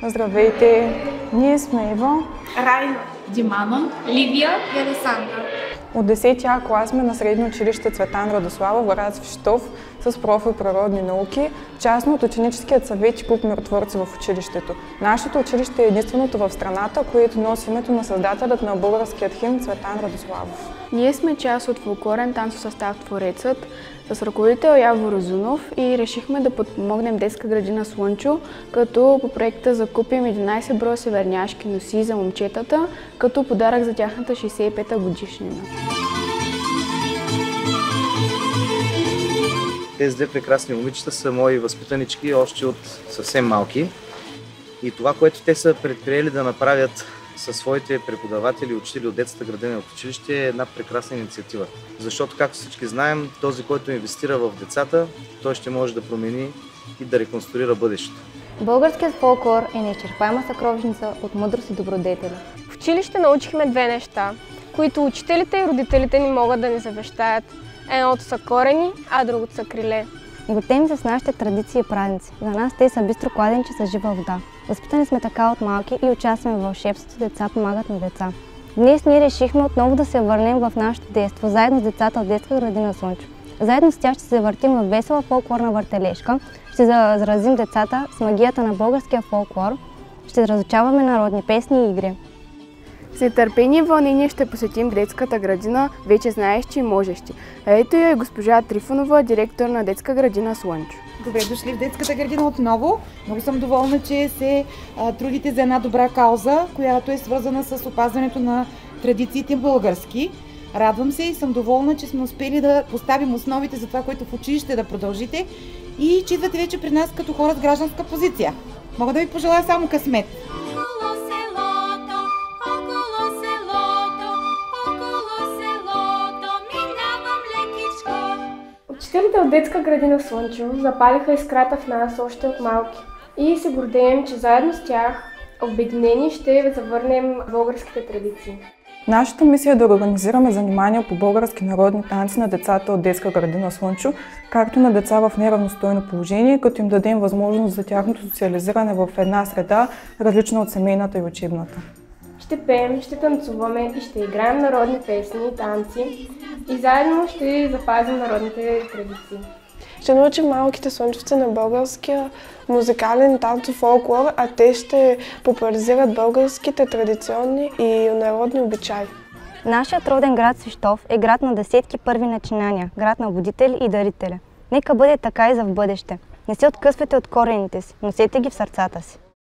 Здравейте! Ние сме Иво, Райна, Димана, Ливия и Алесандра. от 10 А клас сме на средно училище Цветан Радославов, град Свищов, с профил природни науки, частно от ученическият съвет и клуб миротворци в училището. Нашето училище е единственото в страната, което носи името на създателят на българският химн Цветан Радославов. Ние сме част от фолклорен танцов състав Творецът с ръководител Яво Розунов и решихме да подпомогнем детска градина Слънчо, като по проекта закупим 11 броя северняшки носи за момчетата, като подарък за тяхната 65-та годишнина. Тези две прекрасни момичета са мои възпитанички още от съвсем малки. И това, което те са предприели да направят със своите преподаватели и учители от детската градина в училище, е една прекрасна инициатива. Защото, както всички знаем, този, който инвестира в децата, той ще може да промени и да реконструира бъдещето. Българският фолклор е неизчерпаема съкровищница от мъдрост и добродетели. В училище научихме две неща, които учителите и родителите ни могат да ни завещаят. Едното са корени, а другото са криле. Готем с нашите традиции и празници. За нас те са бистро кладенче с жива вода. Възпитани сме така от малки и участваме в вълшебството "Деца помагат на деца". Днес ние решихме отново да се върнем в нашето действо, заедно с децата от детска градина Слънчо. Заедно с тях ще се въртим в весела фолклорна въртележка, ще заразим децата с магията на българския фолклор, ще разучаваме народни песни и игри. С нетърпение и вълнение ще посетим детската градина вече знаещи и можещи. Ето я е госпожа Трифонова, директор на детска градина Слънчо. Добре дошли в детската градина отново. Много съм доволна, че се трудите за една добра кауза, която е свързана с опазването на традициите български. Радвам се и съм доволна, че сме успели да поставим основите за това, което в училище да продължите и че идвате вече при нас като хора с гражданска позиция. Мога да ви пожелая само късмет. Учителите от детска градина Слънчо запалиха искрата в нас още от малки и се гордеем, че заедно с тях, обединени, ще завърнем българските традиции. Нашата мисия е да организираме занимания по български народни танци на децата от детска градина Слънчо, както и на деца в неравностойно положение, като им дадем възможност за тяхното социализиране в една среда, различна от семейната и учебната. Ще пеем, ще танцуваме и ще играем народни песни и танци и заедно ще запазим народните традиции. Ще научим малките слънчовци на българския музикален танцов фолклор, а те ще популяризират българските традиционни и народни обичаи. Нашият роден град Свищов е град на десетки първи начинания, град на будители и дарители. Нека бъде така и за в бъдеще. Не се откъсвайте от корените си, носете ги в сърцата си.